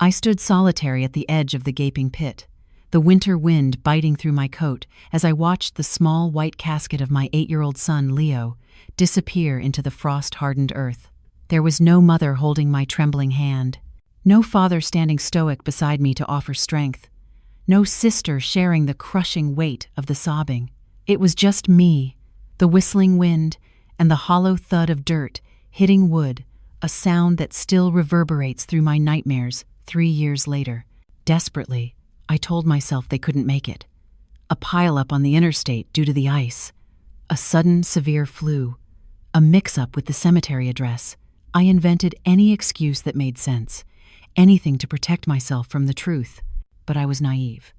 I stood solitary at the edge of the gaping pit, the winter wind biting through my coat as I watched the small white casket of my 8-year-old son, Leo, disappear into the frost-hardened earth. There was no mother holding my trembling hand, no father standing stoic beside me to offer strength, no sister sharing the crushing weight of the sobbing. It was just me, the whistling wind, and the hollow thud of dirt hitting wood, a sound that still reverberates through my nightmares 3 years later. Desperately, I told myself they couldn't make it. A pileup on the interstate due to the ice, a sudden severe flu, a mix-up with the cemetery address. I invented any excuse that made sense, anything to protect myself from the truth. But I was naive.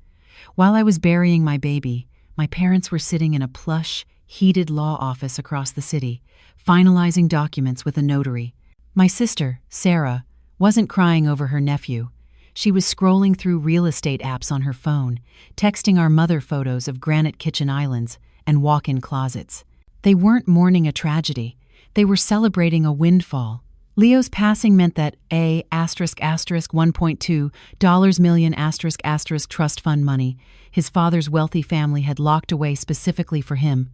While I was burying my baby, my parents were sitting in a plush, heated law office across the city, finalizing documents with a notary. My sister, Sarah, wasn't crying over her nephew. She was scrolling through real estate apps on her phone, texting our mother photos of granite kitchen islands and walk-in closets. They weren't mourning a tragedy. They were celebrating a windfall. Leo's passing meant that $1.2 million trust fund money his father's wealthy family had locked away specifically for him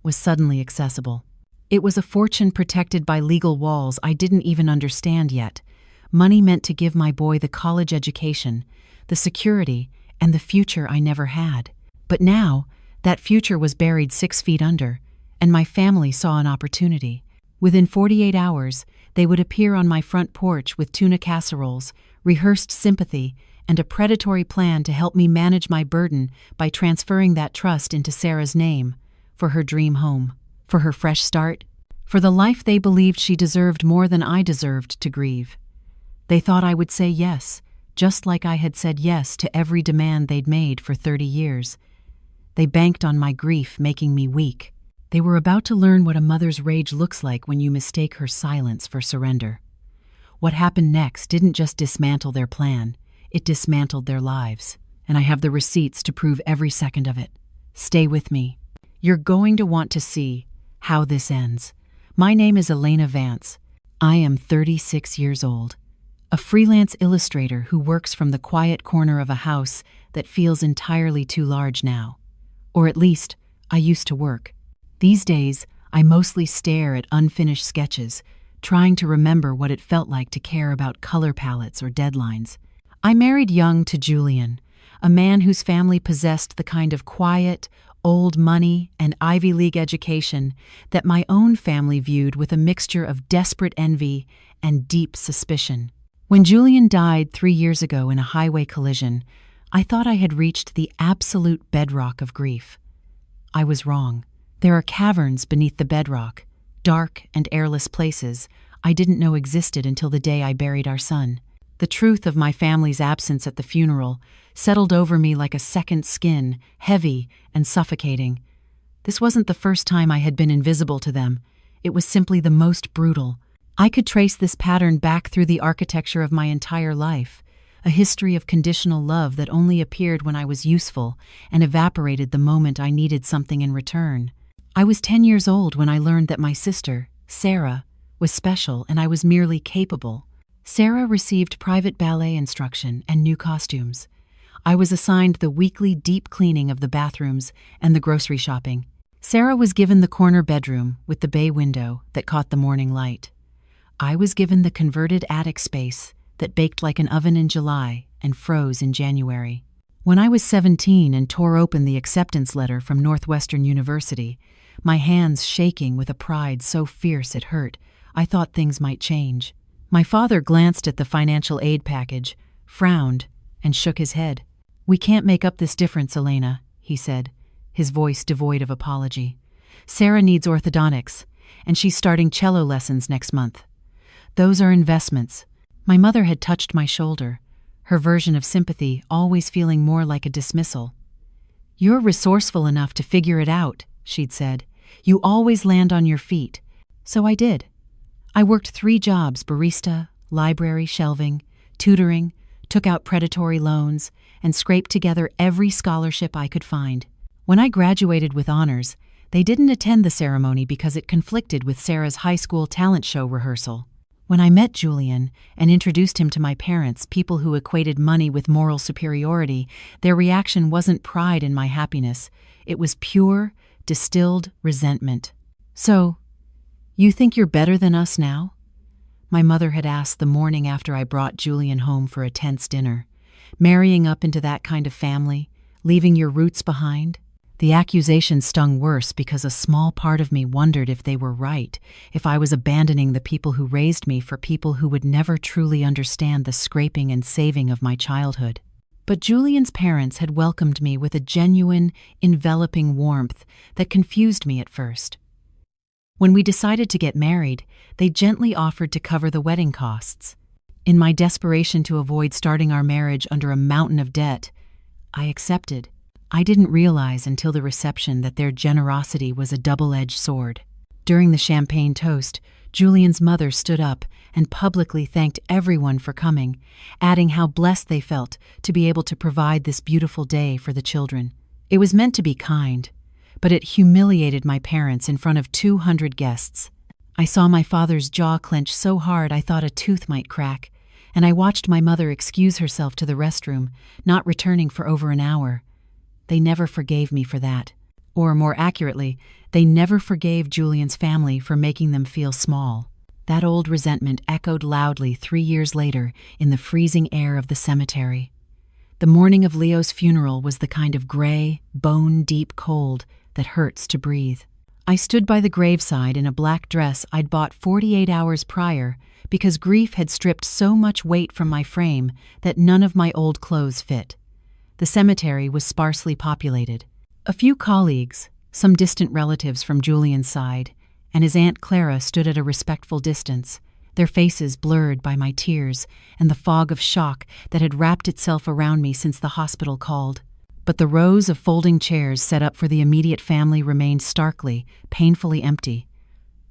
was suddenly accessible. It was a fortune protected by legal walls I didn't even understand yet. Money meant to give my boy the college education, the security, and the future I never had. But now, that future was buried 6 feet under, and my family saw an opportunity. Within 48 hours, they would appear on my front porch with tuna casseroles, rehearsed sympathy, and a predatory plan to help me manage my burden by transferring that trust into Sarah's name, for her dream home, for her fresh start, for the life they believed she deserved more than I deserved to grieve. They thought I would say yes, just like I had said yes to every demand they'd made for 30 years. They banked on my grief making me weak. They were about to learn what a mother's rage looks like when you mistake her silence for surrender. What happened next didn't just dismantle their plan, it dismantled their lives. And I have the receipts to prove every second of it. Stay with me. You're going to want to see how this ends. My name is Elena Vance. I am 36 years old, a freelance illustrator who works from the quiet corner of a house that feels entirely too large now. Or at least, I used to work. These days, I mostly stare at unfinished sketches, trying to remember what it felt like to care about color palettes or deadlines. I married young to Julian, a man whose family possessed the kind of quiet, old money and Ivy League education that my own family viewed with a mixture of desperate envy and deep suspicion. When Julian died 3 years ago in a highway collision, I thought I had reached the absolute bedrock of grief. I was wrong. There are caverns beneath the bedrock, dark and airless places I didn't know existed until the day I buried our son. The truth of my family's absence at the funeral settled over me like a second skin, heavy and suffocating. This wasn't the first time I had been invisible to them. It was simply the most brutal. I could trace this pattern back through the architecture of my entire life, a history of conditional love that only appeared when I was useful and evaporated the moment I needed something in return. I was 10 years old when I learned that my sister, Sarah, was special and I was merely capable. Sarah received private ballet instruction and new costumes. I was assigned the weekly deep cleaning of the bathrooms and the grocery shopping. Sarah was given the corner bedroom with the bay window that caught the morning light. I was given the converted attic space that baked like an oven in July and froze in January. When I was 17 and tore open the acceptance letter from Northwestern University, my hands shaking with a pride so fierce it hurt, I thought things might change. My father glanced at the financial aid package, frowned, and shook his head. "We can't make up this difference, Elena," he said, his voice devoid of apology. "Sarah needs orthodontics, and she's starting cello lessons next month. Those are investments." My mother had touched my shoulder, her version of sympathy always feeling more like a dismissal. "You're resourceful enough to figure it out," she'd said. "You always land on your feet." So I did. I worked 3 jobs: barista, library shelving, tutoring, took out predatory loans, and scraped together every scholarship I could find. When I graduated with honors, they didn't attend the ceremony because it conflicted with Sarah's high school talent show rehearsal. When I met Julian and introduced him to my parents, people who equated money with moral superiority, their reaction wasn't pride in my happiness. It was pure, distilled resentment. "So, you think you're better than us now?" my mother had asked the morning after I brought Julian home for a tense dinner. "Marrying up into that kind of family, leaving your roots behind?" The accusation stung worse because a small part of me wondered if they were right, if I was abandoning the people who raised me for people who would never truly understand the scraping and saving of my childhood. But Julian's parents had welcomed me with a genuine, enveloping warmth that confused me at first. When we decided to get married, they gently offered to cover the wedding costs. In my desperation to avoid starting our marriage under a mountain of debt, I accepted. I didn't realize until the reception that their generosity was a double-edged sword. During the champagne toast, Julian's mother stood up and publicly thanked everyone for coming, adding how blessed they felt to be able to provide this beautiful day for the children. It was meant to be kind, but it humiliated my parents in front of 200 guests. I saw my father's jaw clench so hard I thought a tooth might crack, and I watched my mother excuse herself to the restroom, not returning for over an hour. They never forgave me for that. Or more accurately, they never forgave Julian's family for making them feel small. That old resentment echoed loudly 3 years later in the freezing air of the cemetery. The morning of Leo's funeral was the kind of gray, bone-deep cold that hurts to breathe. I stood by the graveside in a black dress I'd bought 48 hours prior because grief had stripped so much weight from my frame that none of my old clothes fit. The cemetery was sparsely populated. A few colleagues, some distant relatives from Julian's side, and his Aunt Clara stood at a respectful distance, their faces blurred by my tears and the fog of shock that had wrapped itself around me since the hospital called. But the rows of folding chairs set up for the immediate family remained starkly, painfully empty.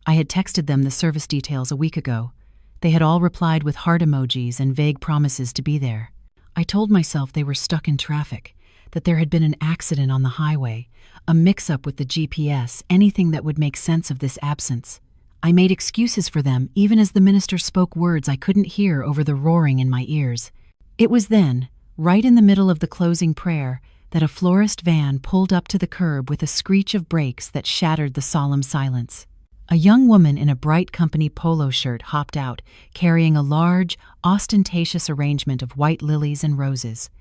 I had texted them the service details a week ago. They had all replied with heart emojis and vague promises to be there. I told myself they were stuck in traffic, that there had been an accident on the highway, a mix-up with the GPS, anything that would make sense of this absence. I made excuses for them even as the minister spoke words I couldn't hear over the roaring in my ears. It was then, right in the middle of the closing prayer, that a florist van pulled up to the curb with a screech of brakes that shattered the solemn silence. A young woman in a bright company polo shirt hopped out, carrying a large, ostentatious arrangement of white lilies and roses.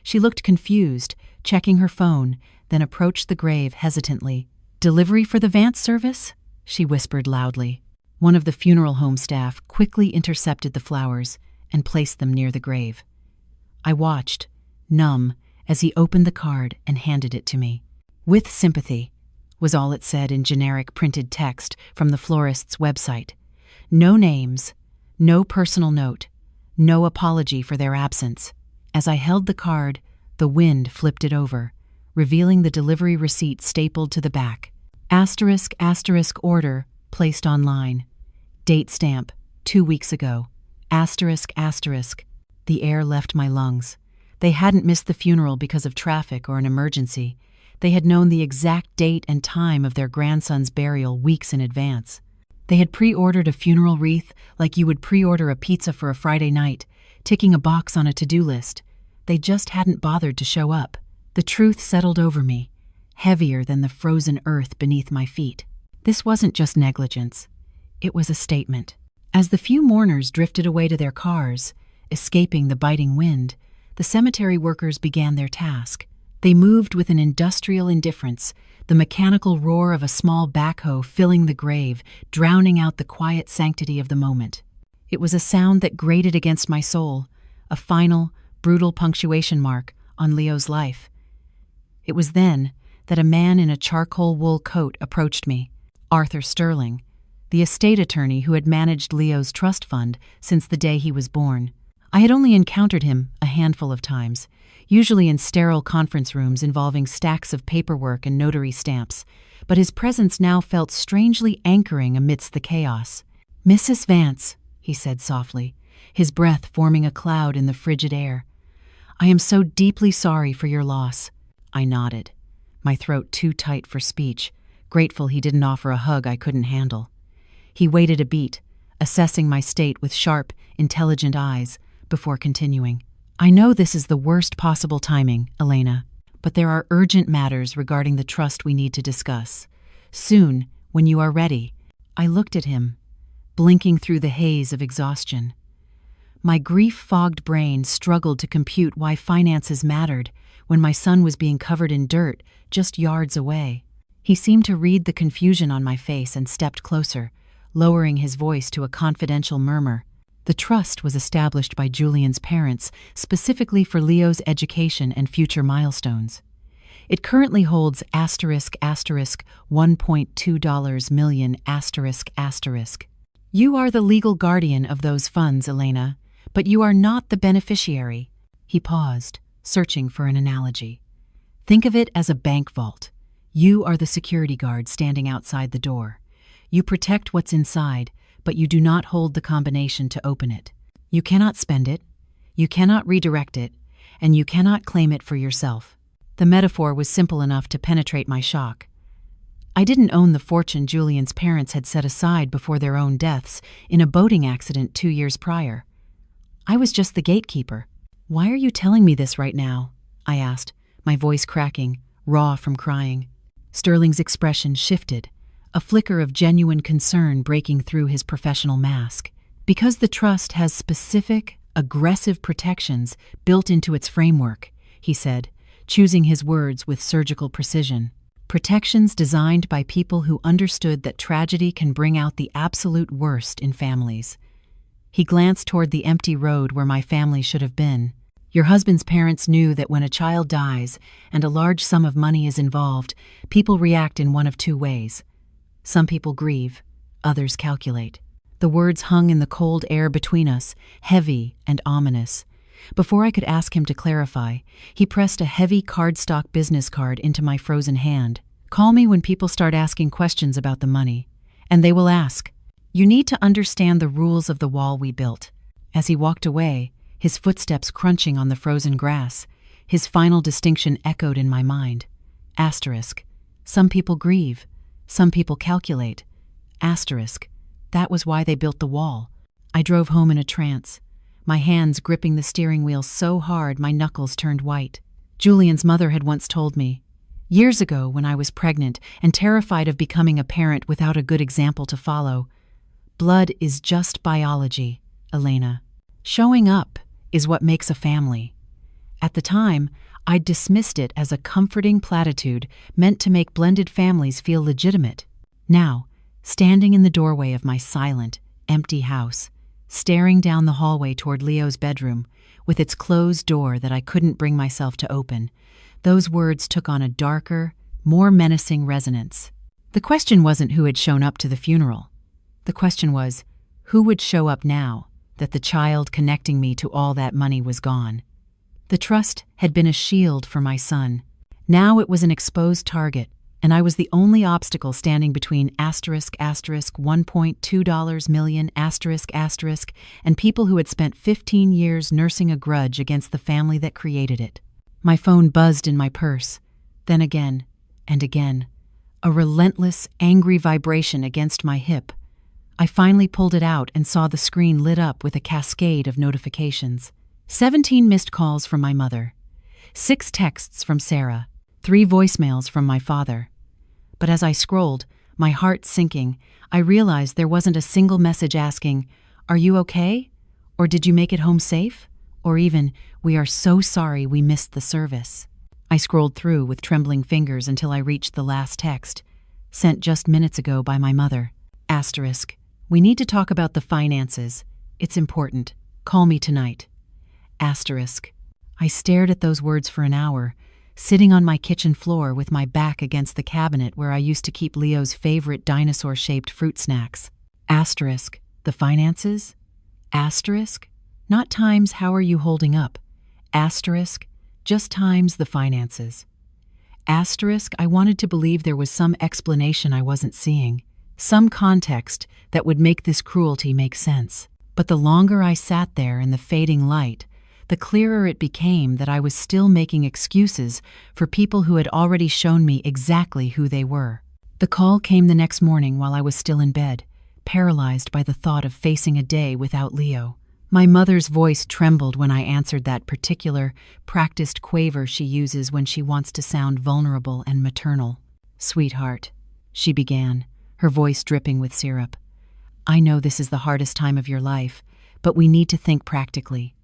She looked confused, checking her phone, then approached the grave hesitantly. "Delivery for the Vance service?" she whispered loudly. One of the funeral home staff quickly intercepted the flowers and placed them near the grave. I watched, numb, as he opened the card and handed it to me. "With sympathy," was all it said in generic printed text from the florist's website. No names, no personal note, no apology for their absence. As I held the card, the wind flipped it over, revealing the delivery receipt stapled to the back. *** order placed online. Date stamp, 2 weeks ago. ***. The air left my lungs. They hadn't missed the funeral because of traffic or an emergency. They had known the exact date and time of their grandson's burial weeks in advance. They had pre-ordered a funeral wreath like you would pre-order a pizza for a Friday night, ticking a box on a to-do list. They just hadn't bothered to show up. The truth settled over me, heavier than the frozen earth beneath my feet. This wasn't just negligence. It was a statement. As the few mourners drifted away to their cars, escaping the biting wind, the cemetery workers began their task. They moved with an industrial indifference, the mechanical roar of a small backhoe filling the grave, drowning out the quiet sanctity of the moment. It was a sound that grated against my soul, a final, brutal punctuation mark on Leo's life. It was then that a man in a charcoal wool coat approached me, Arthur Sterling, the estate attorney who had managed Leo's trust fund since the day he was born. I had only encountered him a handful of times, usually in sterile conference rooms involving stacks of paperwork and notary stamps, but his presence now felt strangely anchoring amidst the chaos. "Mrs. Vance," he said softly, his breath forming a cloud in the frigid air. "I am so deeply sorry for your loss." I nodded, my throat too tight for speech, grateful he didn't offer a hug I couldn't handle. He waited a beat, assessing my state with sharp, intelligent eyes, before continuing. I know this is the worst possible timing, Elena, but there are urgent matters regarding the trust we need to discuss. Soon, when you are ready. I looked at him, blinking through the haze of exhaustion. My grief-fogged brain struggled to compute why finances mattered when my son was being covered in dirt just yards away. He seemed to read the confusion on my face and stepped closer, lowering his voice to a confidential murmur. The trust was established by Julian's parents specifically for Leo's education and future milestones. It currently holds $1.2 million. You are the legal guardian of those funds, Elena, but you are not the beneficiary. He paused, searching for an analogy. Think of it as a bank vault. You are the security guard standing outside the door. You protect what's inside, but you do not hold the combination to open it. You cannot spend it, you cannot redirect it, and you cannot claim it for yourself. The metaphor was simple enough to penetrate my shock. I didn't own the fortune Julian's parents had set aside before their own deaths in a boating accident 2 years prior. I was just the gatekeeper. Why are you telling me this right now? I asked, my voice cracking, raw from crying. Sterling's expression shifted, a flicker of genuine concern breaking through his professional mask. Because the trust has specific, aggressive protections built into its framework, he said, choosing his words with surgical precision. Protections designed by people who understood that tragedy can bring out the absolute worst in families. He glanced toward the empty road where my family should have been. Your husband's parents knew that when a child dies and a large sum of money is involved, people react in one of two ways. Some people grieve, others calculate. The words hung in the cold air between us, heavy and ominous. Before I could ask him to clarify, he pressed a heavy cardstock business card into my frozen hand. Call me when people start asking questions about the money. And they will ask. You need to understand the rules of the wall we built. As he walked away, his footsteps crunching on the frozen grass, his final distinction echoed in my mind. Asterisk. Some people grieve. Some people calculate. Asterisk. That was why they built the wall. I drove home in a trance, my hands gripping the steering wheel so hard my knuckles turned white. Julian's mother had once told me, years ago when I was pregnant and terrified of becoming a parent without a good example to follow, blood is just biology, Elena. Showing up is what makes a family. At the time, I'd dismissed it as a comforting platitude meant to make blended families feel legitimate. Now, standing in the doorway of my silent, empty house, staring down the hallway toward Leo's bedroom, with its closed door that I couldn't bring myself to open, those words took on a darker, more menacing resonance. The question wasn't who had shown up to the funeral. The question was, who would show up now that the child connecting me to all that money was gone? The trust had been a shield for my son. Now it was an exposed target, and I was the only obstacle standing between $1.2 million and people who had spent 15 years nursing a grudge against the family that created it. My phone buzzed in my purse, then again and again, a relentless, angry vibration against my hip. I finally pulled it out and saw the screen lit up with a cascade of notifications. 17 missed calls from my mother, 6 texts from Sarah, 3 voicemails from my father. But as I scrolled, my heart sinking, I realized there wasn't a single message asking, "Are you okay?" Or "Did you make it home safe?" Or even, "We are so sorry we missed the service." I scrolled through with trembling fingers until I reached the last text, sent just minutes ago by my mother. Asterisk. We need to talk about the finances. It's important. Call me tonight. Asterisk. I stared at those words for an hour, sitting on my kitchen floor with my back against the cabinet where I used to keep Leo's favorite dinosaur-shaped fruit snacks. Asterisk. The finances? Asterisk. Not times how are you holding up. Asterisk. Just times the finances. Asterisk. I wanted to believe there was some explanation I wasn't seeing, some context that would make this cruelty make sense. But the longer I sat there in the fading light, the clearer it became that I was still making excuses for people who had already shown me exactly who they were. The call came the next morning while I was still in bed, paralyzed by the thought of facing a day without Leo. My mother's voice trembled when I answered that particular, practiced quaver she uses when she wants to sound vulnerable and maternal. "Sweetheart," she began, her voice dripping with syrup. "I know this is the hardest time of your life, but we need to think practically."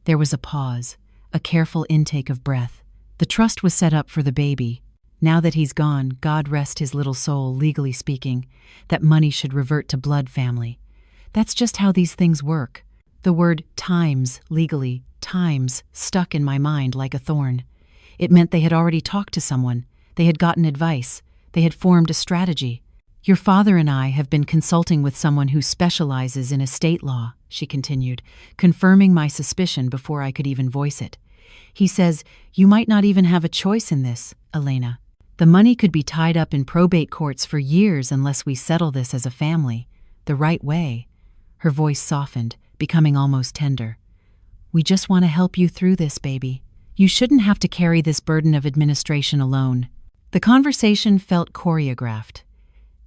There was a pause, a careful intake of breath. The trust was set up for the baby. Now that he's gone, God rest his little soul, legally speaking, that money should revert to blood family. That's just how these things work. The word times, legally, times, stuck in my mind like a thorn. It meant they had already talked to someone. They had gotten advice. They had formed a strategy. "Your father and I have been consulting with someone who specializes in estate law," she continued, confirming my suspicion before I could even voice it. "He says, you might not even have a choice in this, Elena. The money could be tied up in probate courts for years unless we settle this as a family, the right way." Her voice softened, becoming almost tender. "We just want to help you through this, baby. You shouldn't have to carry this burden of administration alone." The conversation felt choreographed.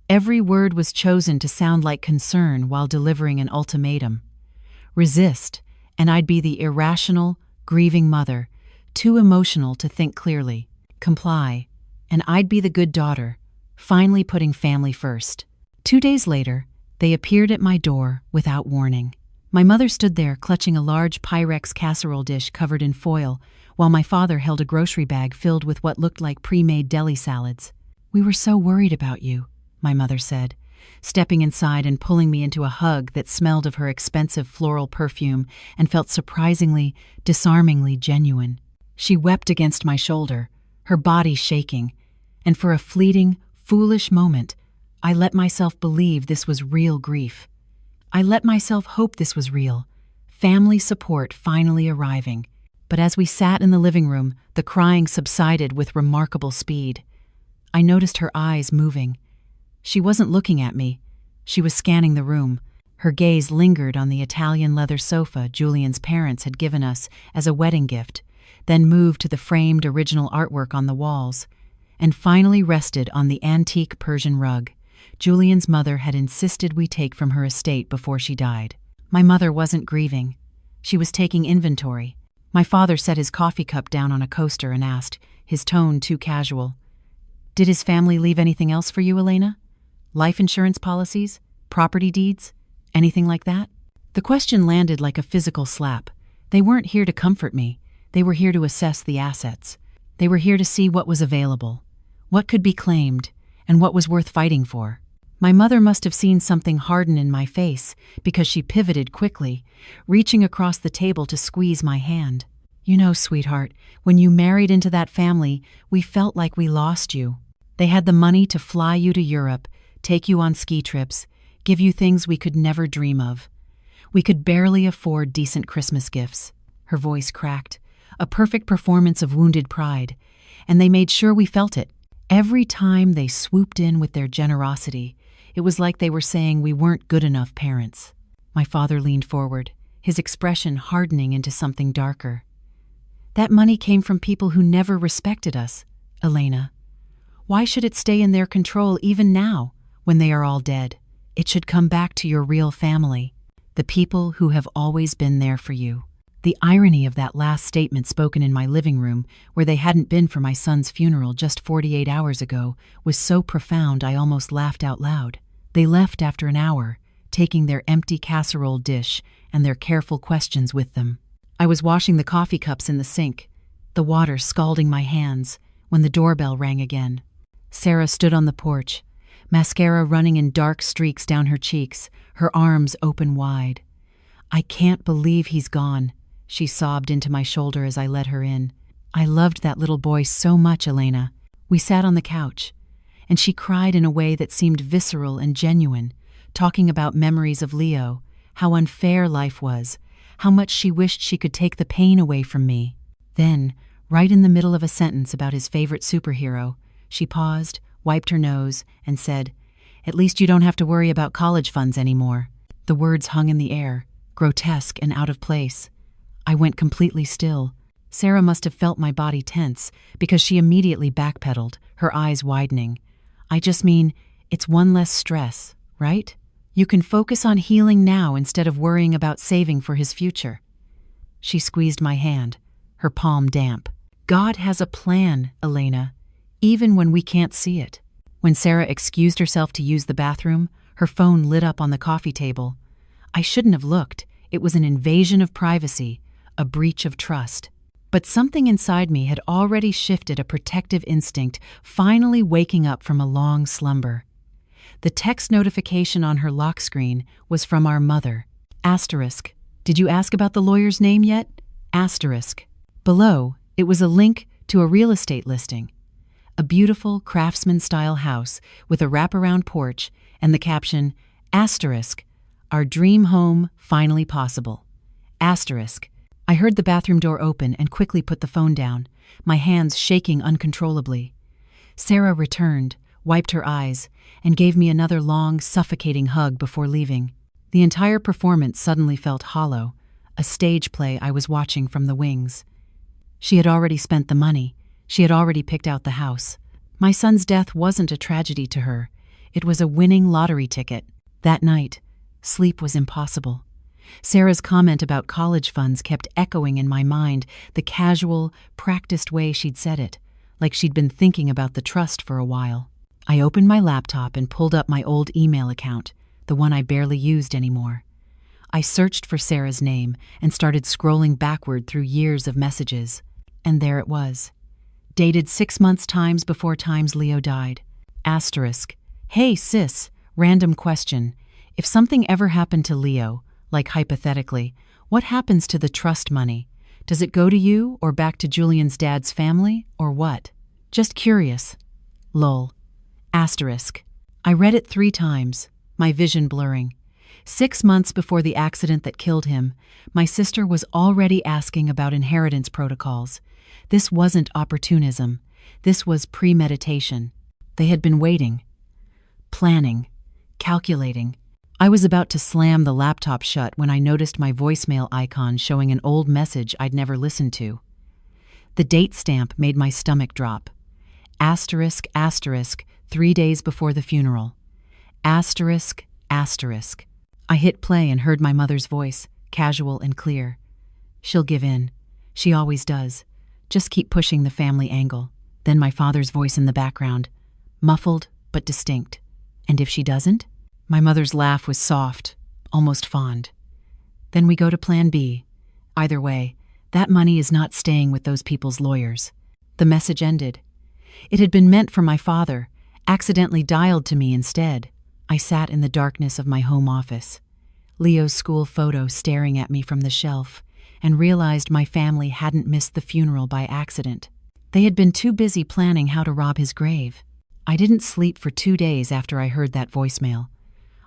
Every word was chosen to sound like concern while delivering an ultimatum. Resist, and I'd be the irrational, grieving mother, too emotional to think clearly. Comply, and I'd be the good daughter, finally putting family first. 2 days later, they appeared at my door without warning. My mother stood there clutching a large Pyrex casserole dish covered in foil, while my father held a grocery bag filled with what looked like pre-made deli salads. "We were so worried about you," my mother said, stepping inside and pulling me into a hug that smelled of her expensive floral perfume and felt surprisingly, disarmingly genuine. She wept against my shoulder, her body shaking, and for a fleeting, foolish moment, I let myself believe this was real grief. I let myself hope this was real, family support finally arriving. But as we sat in the living room, the crying subsided with remarkable speed. I noticed her eyes moving. She wasn't looking at me. She was scanning the room. Her gaze lingered on the Italian leather sofa Julian's parents had given us as a wedding gift, then moved to the framed original artwork on the walls, and finally rested on the antique Persian rug Julian's mother had insisted we take from her estate before she died. My mother wasn't grieving. She was taking inventory. My father set his coffee cup down on a coaster and asked, his tone too casual, "Did his family leave anything else for you, Elena? Life insurance policies? Property deeds? Anything like that?" The question landed like a physical slap. They weren't here to comfort me. They were here to assess the assets. They were here to see what was available, what could be claimed, and what was worth fighting for. My mother must have seen something harden in my face because she pivoted quickly, reaching across the table to squeeze my hand. "You know, sweetheart, when you married into that family, we felt like we lost you. They had the money to fly you to Europe, take you on ski trips, give you things we could never dream of. We could barely afford decent Christmas gifts." Her voice cracked, a perfect performance of wounded pride, and they made sure we felt it. Every time they swooped in with their generosity, it was like they were saying we weren't good enough parents. My father leaned forward, his expression hardening into something darker. "That money came from people who never respected us, Elena. Why should it stay in their control even now, when they are all dead? It should come back to your real family, the people who have always been there for you." The irony of that last statement spoken in my living room, where they hadn't been for my son's funeral just 48 hours ago, was so profound I almost laughed out loud. They left after an hour, taking their empty casserole dish and their careful questions with them. I was washing the coffee cups in the sink, the water scalding my hands, when the doorbell rang again. Sarah stood on the porch, mascara running in dark streaks down her cheeks, her arms open wide. "I can't believe he's gone," she sobbed into my shoulder as I let her in. "I loved that little boy so much, Elena." We sat on the couch, and she cried in a way that seemed visceral and genuine, talking about memories of Leo, how unfair life was, how much she wished she could take the pain away from me. Then, right in the middle of a sentence about his favorite superhero, she paused, wiped her nose, and said, "At least you don't have to worry about college funds anymore." The words hung in the air, grotesque and out of place. I went completely still. Sarah must have felt my body tense, because she immediately backpedaled, her eyes widening. "I just mean, it's one less stress, right? You can focus on healing now instead of worrying about saving for his future." She squeezed my hand, her palm damp. "God has a plan, Elena, even when we can't see it." When Sarah excused herself to use the bathroom, her phone lit up on the coffee table. I shouldn't have looked. It was an invasion of privacy, a breach of trust. But something inside me had already shifted, a protective instinct, finally waking up from a long slumber. The text notification on her lock screen was from our mother. Asterisk. "Did you ask about the lawyer's name yet?" Asterisk. Below, it was a link to a real estate listing. A beautiful craftsman-style house with a wraparound porch and the caption, asterisk, "Our dream home finally possible." Asterisk. I heard the bathroom door open and quickly put the phone down, my hands shaking uncontrollably. Sarah returned, wiped her eyes, and gave me another long, suffocating hug before leaving. The entire performance suddenly felt hollow, a stage play I was watching from the wings. She had already spent the money. She had already picked out the house. My son's death wasn't a tragedy to her. It was a winning lottery ticket. That night, sleep was impossible. Sarah's comment about college funds kept echoing in my mind, the casual, practiced way she'd said it, like she'd been thinking about the trust for a while. I opened my laptop and pulled up my old email account, the one I barely used anymore. I searched for Sarah's name and started scrolling backward through years of messages. And there it was. Dated 6 months times before times Leo died. Asterisk. "Hey sis, random question. If something ever happened to Leo, like hypothetically, what happens to the trust money? Does it go to you or back to Julian's dad's family, or what? Just curious. Lol." Asterisk. I read it 3 times, my vision blurring. 6 months before the accident that killed him, my sister was already asking about inheritance protocols. This wasn't opportunism. This was premeditation. They had been waiting, planning, calculating. I was about to slam the laptop shut when I noticed my voicemail icon showing an old message I'd never listened to. The date stamp made my stomach drop. Asterisk, asterisk, 3 days before the funeral. Asterisk, asterisk. I hit play and heard my mother's voice, casual and clear. "She'll give in. She always does. Just keep pushing the family angle." Then my father's voice in the background, muffled but distinct. "And if she doesn't?" My mother's laugh was soft, almost fond. "Then we go to plan B. Either way, that money is not staying with those people's lawyers." The message ended. It had been meant for my father, accidentally dialed to me instead. I sat in the darkness of my home office, Leo's school photo staring at me from the shelf, and realized my family hadn't missed the funeral by accident. They had been too busy planning how to rob his grave. I didn't sleep for 2 days after I heard that voicemail.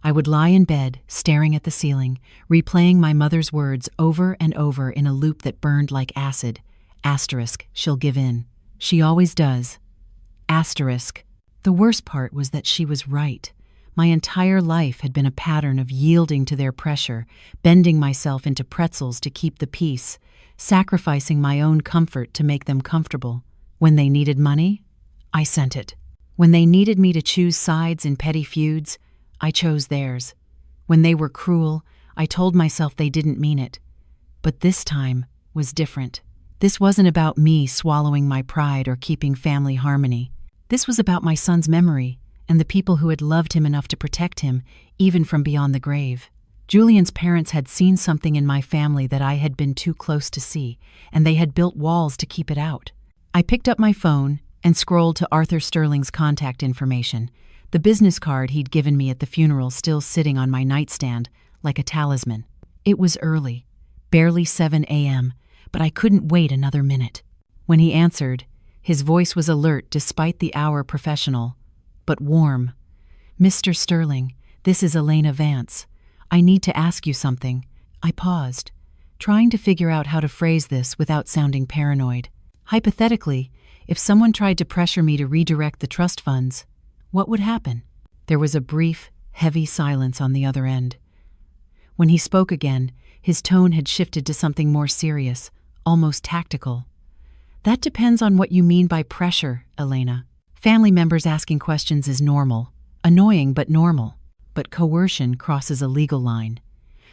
I would lie in bed, staring at the ceiling, replaying my mother's words over and over in a loop that burned like acid. Asterisk, "She'll give in. She always does." Asterisk. The worst part was that she was right. My entire life had been a pattern of yielding to their pressure, bending myself into pretzels to keep the peace, sacrificing my own comfort to make them comfortable. When they needed money, I sent it. When they needed me to choose sides in petty feuds, I chose theirs. When they were cruel, I told myself they didn't mean it. But this time was different. This wasn't about me swallowing my pride or keeping family harmony. This was about my son's memory and the people who had loved him enough to protect him, even from beyond the grave. Julian's parents had seen something in my family that I had been too close to see, and they had built walls to keep it out. I picked up my phone and scrolled to Arthur Sterling's contact information, the business card he'd given me at the funeral still sitting on my nightstand, like a talisman. It was early, barely 7 a.m., but I couldn't wait another minute. When he answered, his voice was alert despite the hour, professional, but warm. "Mr. Sterling, this is Elena Vance. I need to ask you something." I paused, trying to figure out how to phrase this without sounding paranoid. Hypothetically, if someone tried to pressure me to redirect the trust funds, what would happen? There was a brief, heavy silence on the other end. When he spoke again, his tone had shifted to something more serious, almost tactical. "That depends on what you mean by pressure, Elena. Family members asking questions is normal. Annoying, but normal. but coercion crosses a legal line.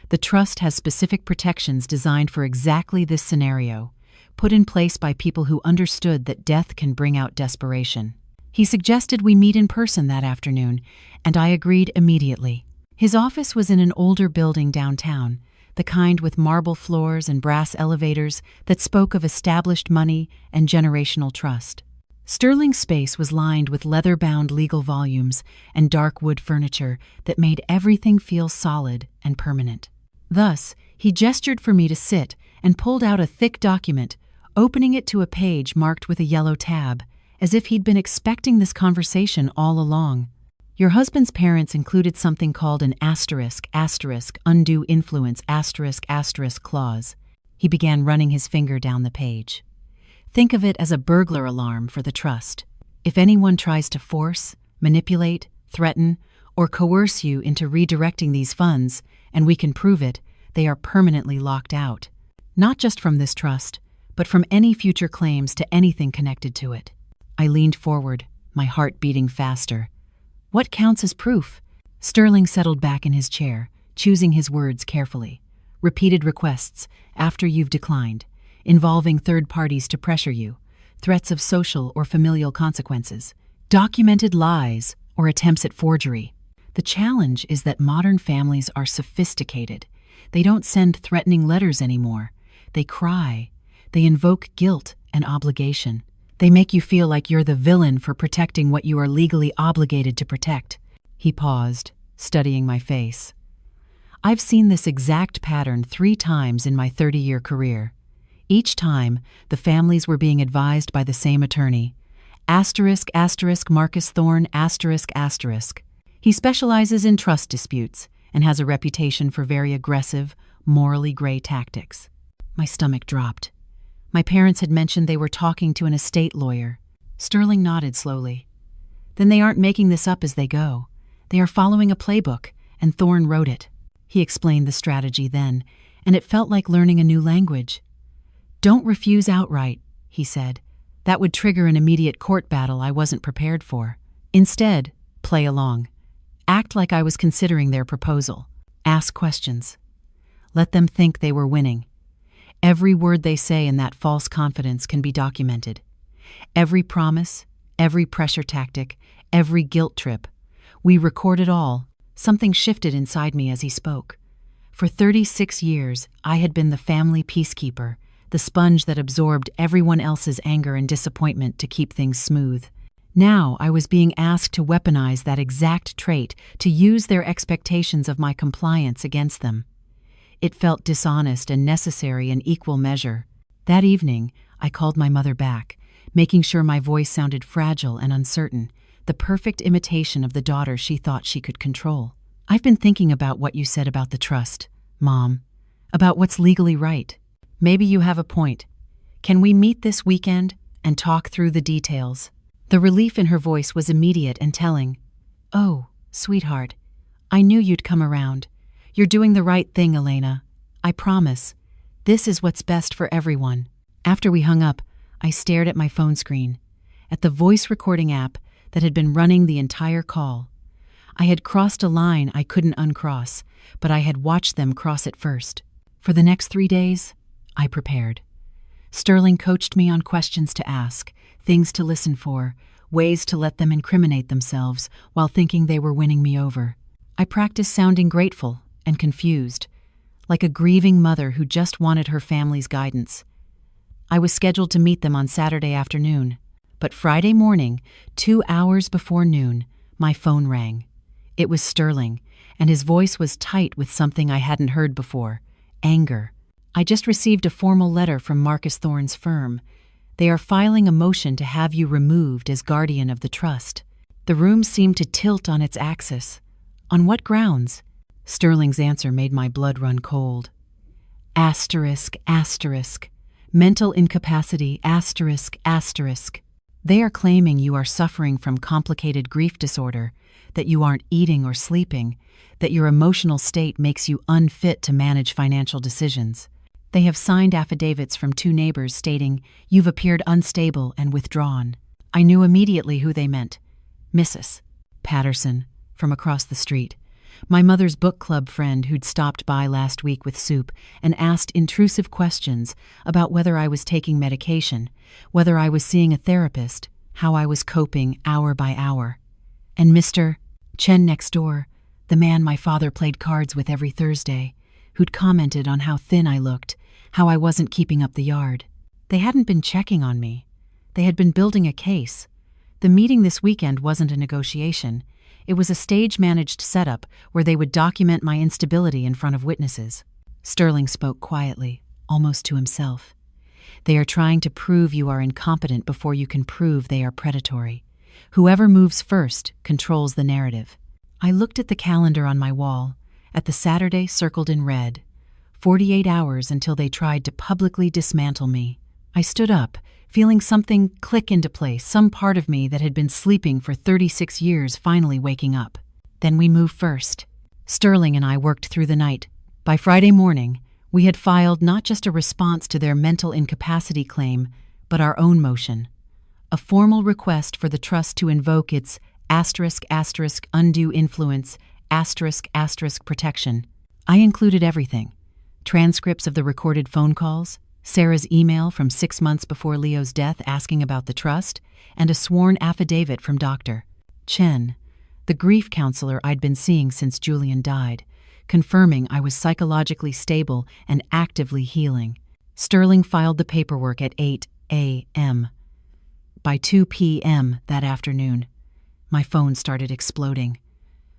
The trust has specific protections designed for exactly this scenario, put in place by people who understood that death can bring out desperation. He suggested we meet in person that afternoon, and I agreed immediately. His office was in an older building downtown, the kind with marble floors and brass elevators that spoke of established money and generational trust. Sterling's space was lined with leather-bound legal volumes and dark wood furniture that made everything feel solid and permanent. Thus, he gestured for me to sit and pulled out a thick document, opening it to a page marked with a yellow tab, as if he'd been expecting this conversation all along. Your husband's parents included something called an undue influence clause. He began running his finger down the page. Think of it as a burglar alarm for the trust. If anyone tries to force, manipulate, threaten, or coerce you into redirecting these funds, and we can prove it, they are permanently locked out. Not just from this trust, but from any future claims to anything connected to it. I leaned forward, my heart beating faster. What counts as proof? Sterling settled back in his chair, choosing his words carefully. Repeated requests, after you've declined, involving third parties to pressure you, threats of social or familial consequences, documented lies, or attempts at forgery. The challenge is that modern families are sophisticated. They don't send threatening letters anymore. They cry. They invoke guilt and obligation. They make you feel like you're the villain for protecting what you are legally obligated to protect. He paused, studying my face. I've seen this exact pattern 3 times in my 30-year career. Each time, the families were being advised by the same attorney. Marcus Thorne, He specializes in trust disputes and has a reputation for very aggressive, morally gray tactics. My stomach dropped. My parents had mentioned they were talking to an estate lawyer. Sterling nodded slowly. Then they aren't making this up as they go. They are following a playbook, and Thorne wrote it. He explained the strategy then, and it felt like learning a new language. Don't refuse outright, he said. That would trigger an immediate court battle I wasn't prepared for. Instead, play along. Act like I was considering their proposal. Ask questions. Let them think they were winning. Every word they say in that false confidence can be documented. Every promise, every pressure tactic, every guilt trip. We record it all. Something shifted inside me as he spoke. For 36 years, I had been the family peacekeeper, the sponge that absorbed everyone else's anger and disappointment to keep things smooth. Now I was being asked to weaponize that exact trait, to use their expectations of my compliance against them. It felt dishonest and necessary in equal measure. That evening, I called my mother back, making sure my voice sounded fragile and uncertain, the perfect imitation of the daughter she thought she could control. I've been thinking about what you said about the trust, Mom, about what's legally right. Maybe you have a point. Can we meet this weekend and talk through the details? The relief in her voice was immediate and telling. Oh, sweetheart, I knew you'd come around. You're doing the right thing, Elena. I promise. This is what's best for everyone. After we hung up, I stared at my phone screen, at the voice recording app that had been running the entire call. I had crossed a line I couldn't uncross, but I had watched them cross it first. For the next 3 days, I prepared. Sterling coached me on questions to ask, things to listen for, ways to let them incriminate themselves while thinking they were winning me over. I practiced sounding grateful and confused, like a grieving mother who just wanted her family's guidance. I was scheduled to meet them on Saturday afternoon, but Friday morning, 2 hours before noon, my phone rang. It was Sterling, and his voice was tight with something I hadn't heard before, anger. I just received a formal letter from Marcus Thorne's firm. They are filing a motion to have you removed as guardian of the trust. The room seemed to tilt on its axis. On what grounds? Sterling's answer made my blood run cold. Mental incapacity, They are claiming you are suffering from complicated grief disorder, that you aren't eating or sleeping, that your emotional state makes you unfit to manage financial decisions. They have signed affidavits from 2 neighbors stating you've appeared unstable and withdrawn. I knew immediately who they meant. Mrs. Patterson, from across the street. My mother's book club friend who'd stopped by last week with soup and asked intrusive questions about whether I was taking medication, whether I was seeing a therapist, how I was coping hour by hour. And Mr. Chen next door, the man my father played cards with every Thursday, who'd commented on how thin I looked, how I wasn't keeping up the yard. They hadn't been checking on me. They had been building a case. The meeting this weekend wasn't a negotiation. It was a stage-managed setup where they would document my instability in front of witnesses. Sterling spoke quietly, almost to himself. They are trying to prove you are incompetent before you can prove they are predatory. Whoever moves first controls the narrative. I looked at the calendar on my wall, at the Saturday circled in red. 48 hours until they tried to publicly dismantle me. I stood up, feeling something click into place, some part of me that had been sleeping for 36 years finally waking up. Then we moved first. Sterling and I worked through the night. By Friday morning, we had filed not just a response to their mental incapacity claim, but our own motion. A formal request for the trust to invoke its *** undue influence, *** protection. I included everything. Transcripts of the recorded phone calls, Sarah's email from 6 months before Leo's death asking about the trust, and a sworn affidavit from Dr. Chen, the grief counselor I'd been seeing since Julian died, confirming I was psychologically stable and actively healing. Sterling filed the paperwork at 8 a.m. By 2 p.m. that afternoon, my phone started exploding.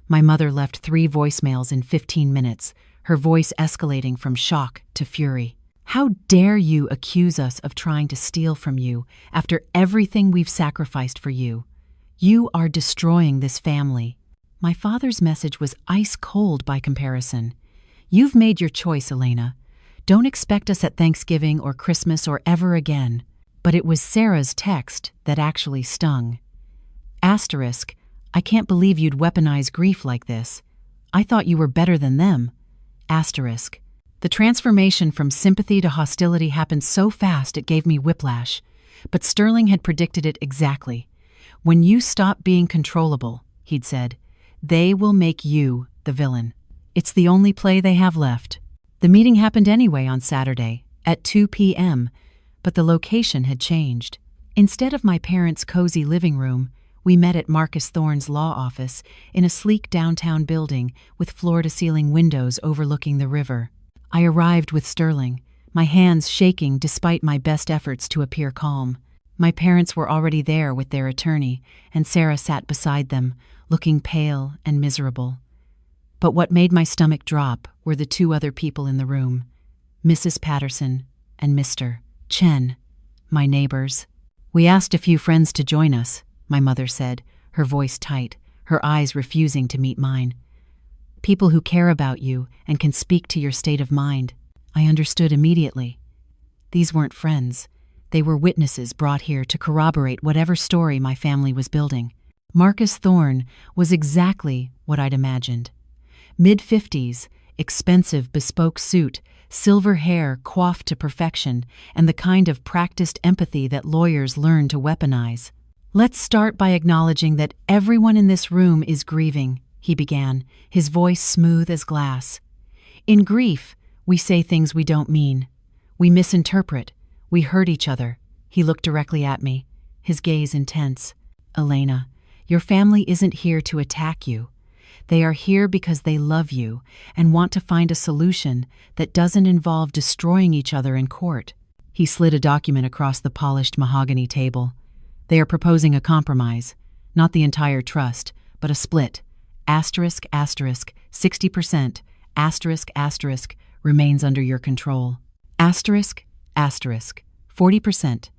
My mother left 3 voicemails in 15 minutes, her voice escalating from shock to fury. How dare you accuse us of trying to steal from you after everything we've sacrificed for you? You are destroying this family. My father's message was ice cold by comparison. You've made your choice, Elena. Don't expect us at Thanksgiving or Christmas or ever again. But it was Sarah's text that actually stung. Asterisk, I can't believe you'd weaponize grief like this. I thought you were better than them. Asterisk. The transformation from sympathy to hostility happened so fast it gave me whiplash. But Sterling had predicted it exactly. When you stop being controllable, he'd said, they will make you the villain. It's the only play they have left. The meeting happened anyway on Saturday, at 2 p.m., but the location had changed. Instead of my parents' cozy living room, we met at Marcus Thorne's law office in a sleek downtown building with floor-to-ceiling windows overlooking the river. I arrived with Sterling, my hands shaking despite my best efforts to appear calm. My parents were already there with their attorney, and Sarah sat beside them, looking pale and miserable. But what made my stomach drop were the 2 other people in the room, Mrs. Patterson and Mr. Chen, my neighbors. We asked a few friends to join us, my mother said, her voice tight, her eyes refusing to meet mine. People who care about you and can speak to your state of mind. I understood immediately. These weren't friends. They were witnesses brought here to corroborate whatever story my family was building. Marcus Thorne was exactly what I'd imagined. Mid-50s, expensive bespoke suit, silver hair coiffed to perfection, and the kind of practiced empathy that lawyers learn to weaponize. Let's start by acknowledging that everyone in this room is grieving, he began, his voice smooth as glass. In grief, we say things we don't mean. We misinterpret. We hurt each other. He looked directly at me, his gaze intense. Elena, your family isn't here to attack you. They are here because they love you and want to find a solution that doesn't involve destroying each other in court. He slid a document across the polished mahogany table. They are proposing a compromise, not the entire trust, but a split. Asterisk, asterisk, 60%, asterisk, asterisk, remains under your control. Asterisk, asterisk, 40%.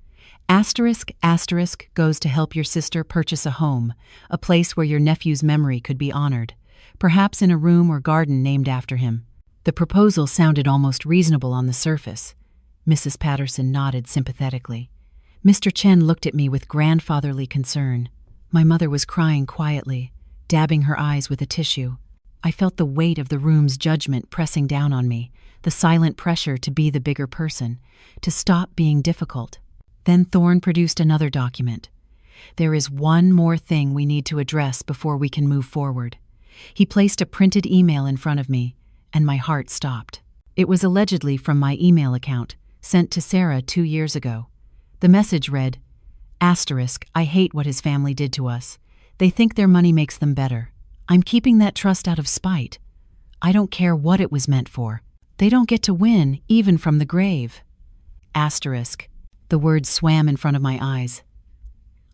Asterisk, asterisk goes to help your sister purchase a home, a place where your nephew's memory could be honored, perhaps in a room or garden named after him. The proposal sounded almost reasonable on the surface. Mrs. Patterson nodded sympathetically. Mr. Chen looked at me with grandfatherly concern. My mother was crying quietly, dabbing her eyes with a tissue. I felt the weight of the room's judgment pressing down on me, the silent pressure to be the bigger person, to stop being difficult. Then Thorne produced another document. There is one more thing we need to address before we can move forward. He placed a printed email in front of me, and my heart stopped. It was allegedly from my email account, sent to Sarah 2 years ago. The message read, "I hate what his family did to us. They think their money makes them better. I'm keeping that trust out of spite. I don't care what it was meant for. They don't get to win, even from the grave." The words swam in front of my eyes.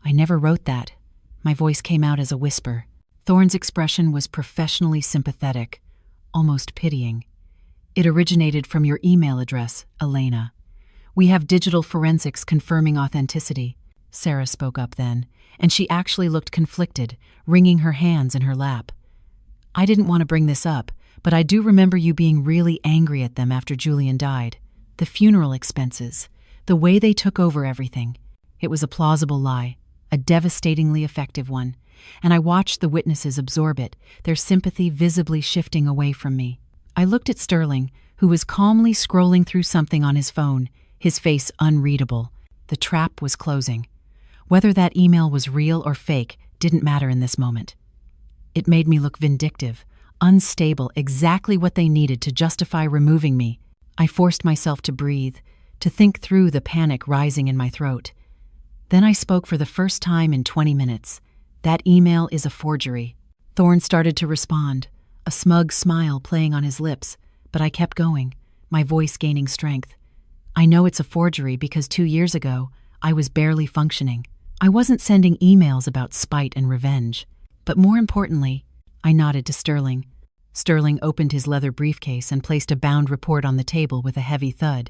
"I never wrote that." My voice came out as a whisper. Thorne's expression was professionally sympathetic, almost pitying. "It originated from your email address, Elena. We have digital forensics confirming authenticity." Sarah spoke up then, and she actually looked conflicted, wringing her hands in her lap. "I didn't want to bring this up, but I do remember you being really angry at them after Julian died. The funeral expenses, the way they took over everything. It was a plausible lie, a devastatingly effective one, and I watched the witnesses absorb it, their sympathy visibly shifting away from me." I looked at Sterling, who was calmly scrolling through something on his phone, his face unreadable. The trap was closing. Whether that email was real or fake didn't matter in this moment. It made me look vindictive, unstable, exactly what they needed to justify removing me. I forced myself to breathe, to think through the panic rising in my throat. Then I spoke for the first time in 20 minutes. "That email is a forgery." Thorne started to respond, a smug smile playing on his lips, but I kept going, my voice gaining strength. "I know it's a forgery because 2 years ago, I was barely functioning. I wasn't sending emails about spite and revenge. But more importantly," I nodded to Sterling. Sterling opened his leather briefcase and placed a bound report on the table with a heavy thud.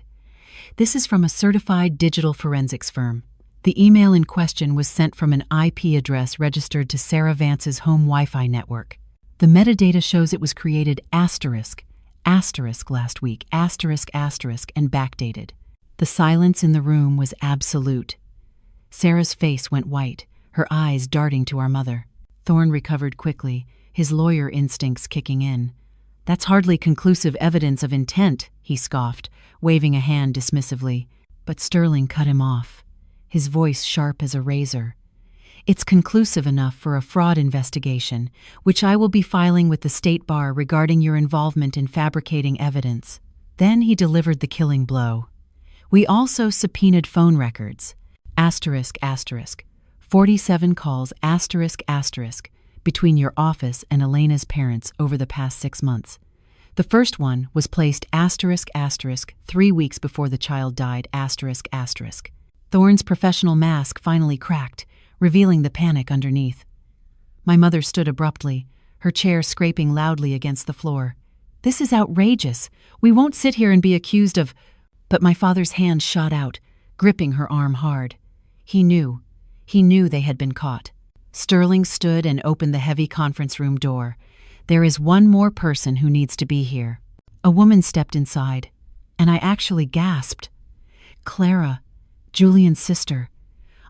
"This is from a certified digital forensics firm. The email in question was sent from an IP address registered to Sarah Vance's home Wi-Fi network. The metadata shows it was created last week, and backdated." The silence in the room was absolute. Sarah's face went white, her eyes darting to our mother. Thorne recovered quickly, his lawyer instincts kicking in. "That's hardly conclusive evidence of intent," he scoffed, waving a hand dismissively. But Sterling cut him off, his voice sharp as a razor. "It's conclusive enough for a fraud investigation, which I will be filing with the State Bar regarding your involvement in fabricating evidence." Then he delivered the killing blow. "We also subpoenaed phone records. 47 calls between your office and Elena's parents over the past 6 months. The first one was placed 3 weeks before the child died. Thorne's professional mask finally cracked, revealing the panic underneath. My mother stood abruptly, her chair scraping loudly against the floor. "This is outrageous. We won't sit here and be accused of—" But my father's hand shot out, gripping her arm hard. He knew they had been caught. Sterling stood and opened the heavy conference room door. "There is one more person who needs to be here." A woman stepped inside, and I actually gasped. Clara, Julian's sister.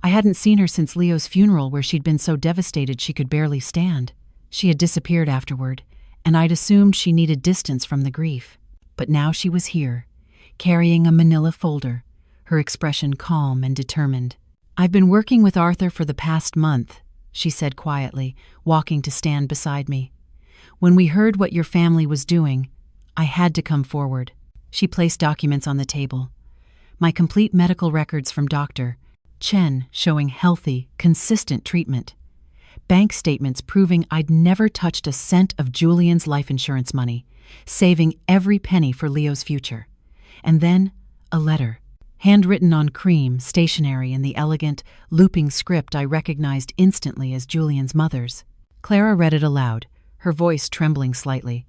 I hadn't seen her since Leo's funeral, where she'd been so devastated she could barely stand. She had disappeared afterward, and I'd assumed she needed distance from the grief. But now she was here, carrying a manila folder, her expression calm and determined. "I've been working with Arthur for the past month," she said quietly, walking to stand beside me. "When we heard what your family was doing, I had to come forward." She placed documents on the table. My complete medical records from Dr. Chen showing healthy, consistent treatment. Bank statements proving I'd never touched a cent of Julian's life insurance money, saving every penny for Leo's future. And then, a letter. Handwritten on cream stationery in the elegant, looping script I recognized instantly as Julian's mother's. Clara read it aloud, her voice trembling slightly.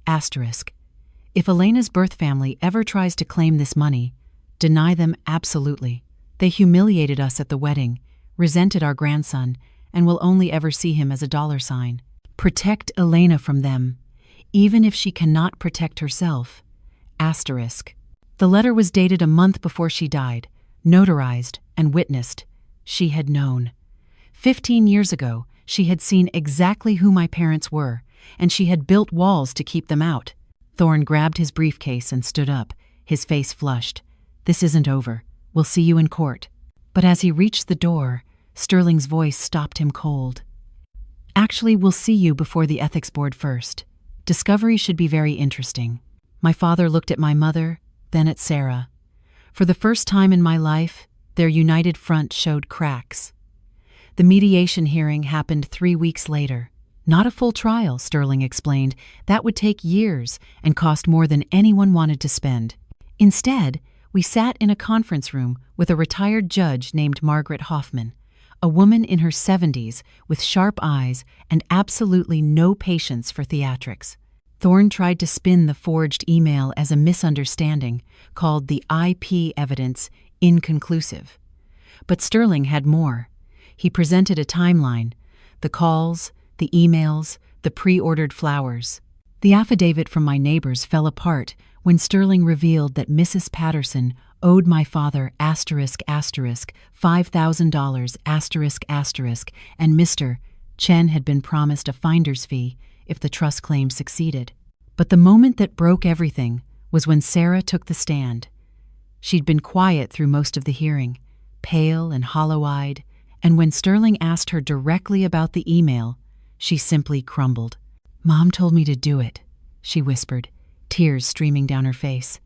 "If Elena's birth family ever tries to claim this money, deny them absolutely. They humiliated us at the wedding, resented our grandson, and will only ever see him as a $. Protect Elena from them, even if she cannot protect herself. The letter was dated a month before she died, notarized and witnessed. She had known. 15 years ago, she had seen exactly who my parents were, and she had built walls to keep them out. Thorne grabbed his briefcase and stood up, his face flushed. "This isn't over. We'll see you in court." But as he reached the door, Sterling's voice stopped him cold. Actually, we'll see you before the ethics board first. Discovery should be very interesting. My father looked at my mother, then at Sarah. For the first time in my life, their united front showed cracks. The mediation hearing happened 3 weeks later. Not a full trial, Sterling explained. That would take years and cost more than anyone wanted to spend. Instead, we sat in a conference room with a retired judge named Margaret Hoffman, a woman in her 70s with sharp eyes and absolutely no patience for theatrics. Thorne tried to spin the forged email as a misunderstanding, called the IP evidence inconclusive. But Sterling had more. He presented a timeline: the calls, the emails, the pre-ordered flowers. The affidavit from my neighbors fell apart when Sterling revealed that Mrs. Patterson owed my father $5,000 and Mr. Chen had been promised a finder's fee if the trust claim succeeded. But the moment that broke everything was when Sarah took the stand. She'd been quiet through most of the hearing, pale and hollow-eyed, and when Sterling asked her directly about the email, she simply crumbled. "Mom told me to do it," she whispered, tears streaming down her face.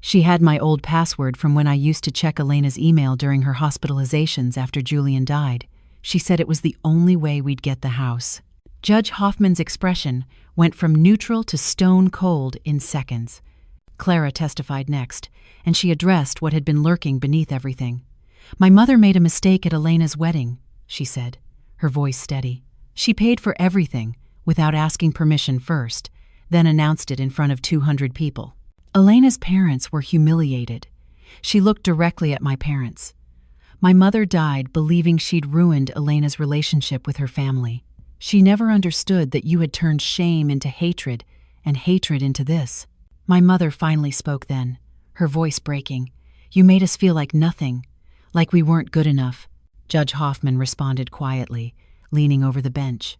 She had my old password from when I used to check Elena's email during her hospitalizations after Julian died. She said it was the only way we'd get the house. Judge Hoffman's expression went from neutral to stone cold in seconds. Clara testified next, and she addressed what had been lurking beneath everything. "My mother made a mistake at Elena's wedding," she said, her voice steady. "She paid for everything without asking permission first, then announced it in front of 200 people. Elena's parents were humiliated. She looked directly at my parents. My mother died believing she'd ruined Elena's relationship with her family. She never understood that you had turned shame into hatred and hatred into this." My mother finally spoke then, her voice breaking. "You made us feel like nothing, like we weren't good enough." Judge Hoffman responded quietly, leaning over the bench.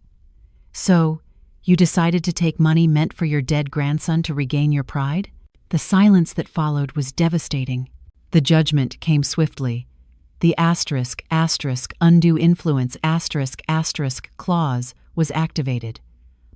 "So, you decided to take money meant for your dead grandson to regain your pride?" The silence that followed was devastating. The judgment came swiftly. The undue influence clause was activated.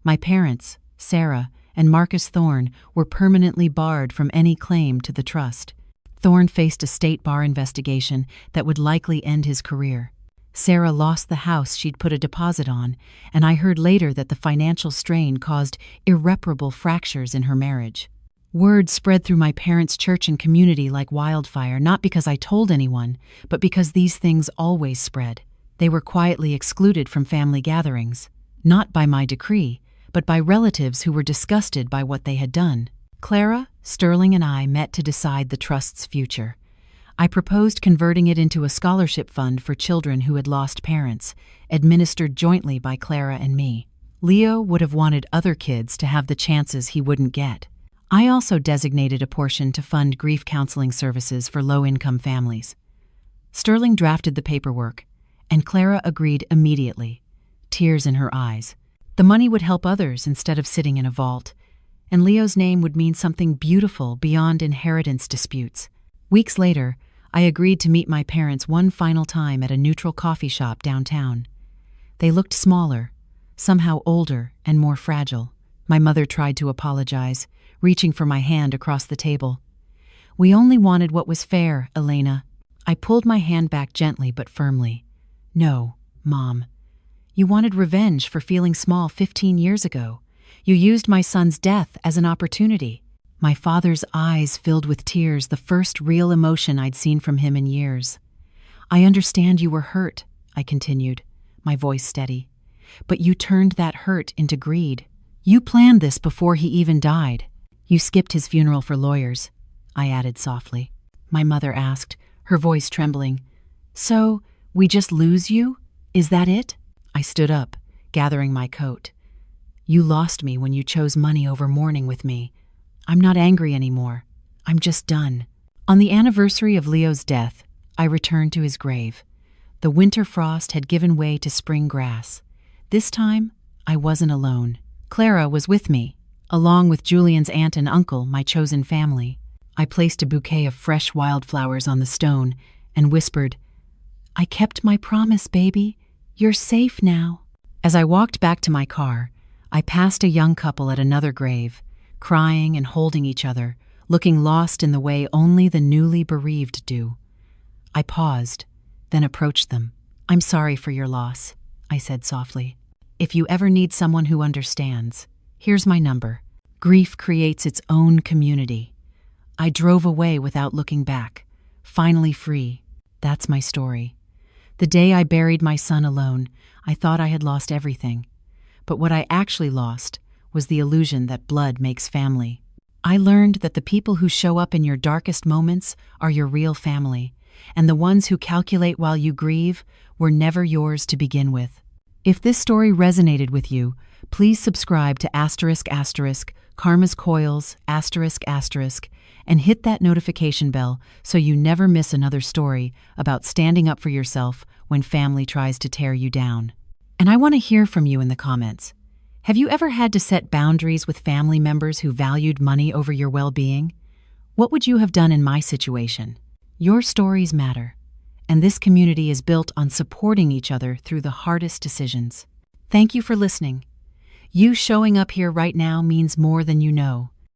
My parents, Sarah, and Marcus Thorne were permanently barred from any claim to the trust. Thorne faced a state bar investigation that would likely end his career. Sarah lost the house she'd put a deposit on, and I heard later that the financial strain caused irreparable fractures in her marriage. Word spread through my parents' church and community like wildfire, not because I told anyone, but because these things always spread. They were quietly excluded from family gatherings, not by my decree, but by relatives who were disgusted by what they had done. Clara, Sterling, and I met to decide the trust's future. I proposed converting it into a scholarship fund for children who had lost parents, administered jointly by Clara and me. Leo would have wanted other kids to have the chances he wouldn't get. I also designated a portion to fund grief counseling services for low-income families. Sterling drafted the paperwork, and Clara agreed immediately, tears in her eyes. The money would help others instead of sitting in a vault, and Leo's name would mean something beautiful beyond inheritance disputes. Weeks later, I agreed to meet my parents one final time at a neutral coffee shop downtown. They looked smaller, somehow older and more fragile. My mother tried to apologize, reaching for my hand across the table. "We only wanted what was fair, Elena." I pulled my hand back gently but firmly. "No, Mom. You wanted revenge for feeling small 15 years ago. You used my son's death as an opportunity." My father's eyes filled with tears, the first real emotion I'd seen from him in years. "I understand you were hurt," I continued, my voice steady. "But you turned that hurt into greed. You planned this before he even died. You skipped his funeral for lawyers," I added softly. My mother asked, her voice trembling. "So, we just lose you? Is that it?" I stood up, gathering my coat. "You lost me when you chose money over mourning with me. I'm not angry anymore. I'm just done." On the anniversary of Leo's death, I returned to his grave. The winter frost had given way to spring grass. This time, I wasn't alone. Clara was with me, along with Julian's aunt and uncle, my chosen family. I placed a bouquet of fresh wildflowers on the stone and whispered, "I kept my promise, baby. You're safe now." As I walked back to my car, I passed a young couple at another grave, crying and holding each other, looking lost in the way only the newly bereaved do. I paused, then approached them. "I'm sorry for your loss," I said softly. "If you ever need someone who understands, here's my number." Grief creates its own community. I drove away without looking back, finally free. That's my story. The day I buried my son alone, I thought I had lost everything. But what I actually lost was the illusion that blood makes family. I learned that the people who show up in your darkest moments are your real family, and the ones who calculate while you grieve were never yours to begin with. If this story resonated with you, please subscribe to Karma's Coils, and hit that notification bell so you never miss another story about standing up for yourself when family tries to tear you down. And I want to hear from you in the comments. Have you ever had to set boundaries with family members who valued money over your well-being? What would you have done in my situation? Your stories matter, and this community is built on supporting each other through the hardest decisions. Thank you for listening. You showing up here right now means more than you know.